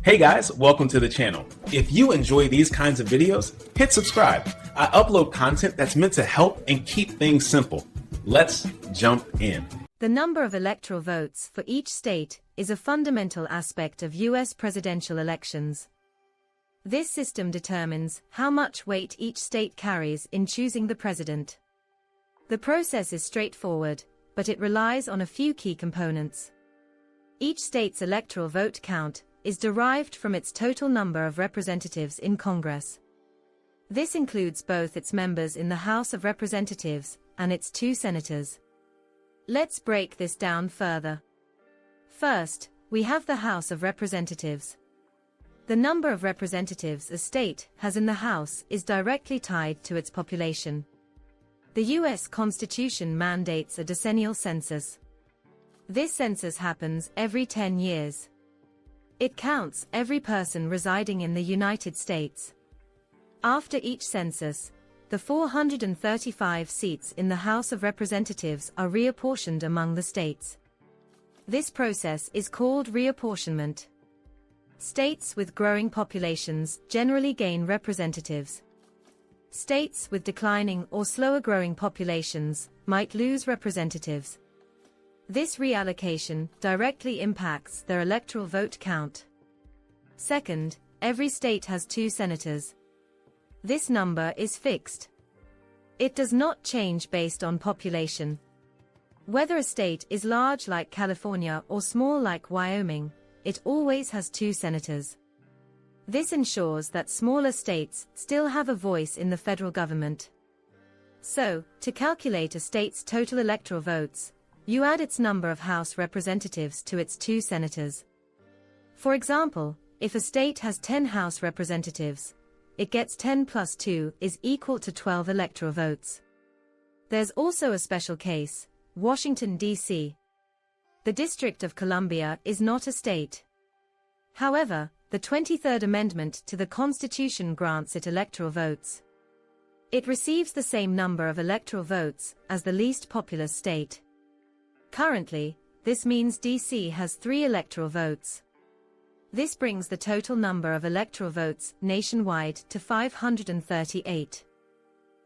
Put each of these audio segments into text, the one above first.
Hey guys, welcome to the channel. If you enjoy these kinds of videos, hit subscribe. I upload content that's meant to help and keep things simple. Let's jump in. The number of electoral votes for each state is a fundamental aspect of U.S. presidential elections. This system determines how much weight each state carries in choosing the president. The process is straightforward, but it relies on a few key components. Each state's electoral vote count is derived from its total number of representatives in Congress. This includes both its members in the House of Representatives and its 2 senators. Let's break this down further. First, we have the House of Representatives. The number of representatives a state has in the House is directly tied to its population. The U.S. Constitution mandates a decennial census. This census happens every 10 years. It counts every person residing in the United States. After each census, the 435 seats in the House of Representatives are reapportioned among the states. This process is called reapportionment. States with growing populations generally gain representatives. States with declining or slower growing populations might lose representatives. This reallocation directly impacts their electoral vote count. Second, every state has 2 senators. This number is fixed. It does not change based on population. Whether a state is large like California or small like Wyoming, it always has 2 senators. This ensures that smaller states still have a voice in the federal government. So, to calculate a state's total electoral votes, you add its number of House representatives to its 2 senators. For example, if a state has 10 House representatives, it gets 10 plus 2 is equal to 12 electoral votes. There's also a special case, Washington, D.C. The District of Columbia is not a state. However, the 23rd Amendment to the Constitution grants it electoral votes. It receives the same number of electoral votes as the least populous state. Currently, this means D.C. has 3 electoral votes. This brings the total number of electoral votes nationwide to 538.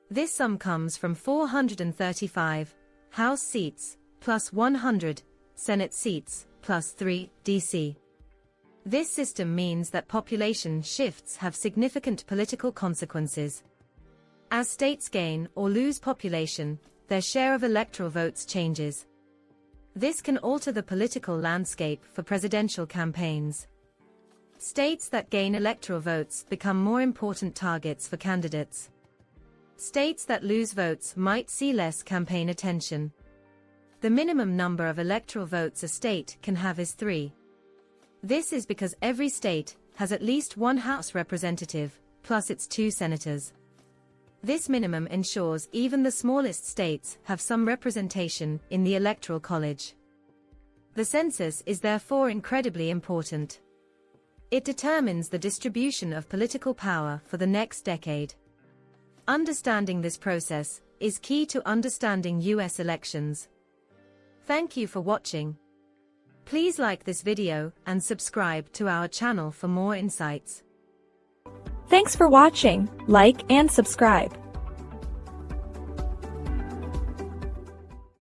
This sum comes from 435 House seats plus 100 Senate seats plus 3 D.C. This system means that population shifts have significant political consequences. As states gain or lose population, their share of electoral votes changes. This can alter the political landscape for presidential campaigns. States that gain electoral votes become more important targets for candidates. States that lose votes might see less campaign attention. The minimum number of electoral votes a state can have is 3. This is because every state has at least 1 House representative, plus its 2 senators. This minimum ensures even the smallest states have some representation in the Electoral College. The census is therefore incredibly important. It determines the distribution of political power for the next decade. Understanding this process is key to understanding U.S. elections. Thank you for watching. Please like this video and subscribe to our channel for more insights. Thanks for watching. Like and subscribe.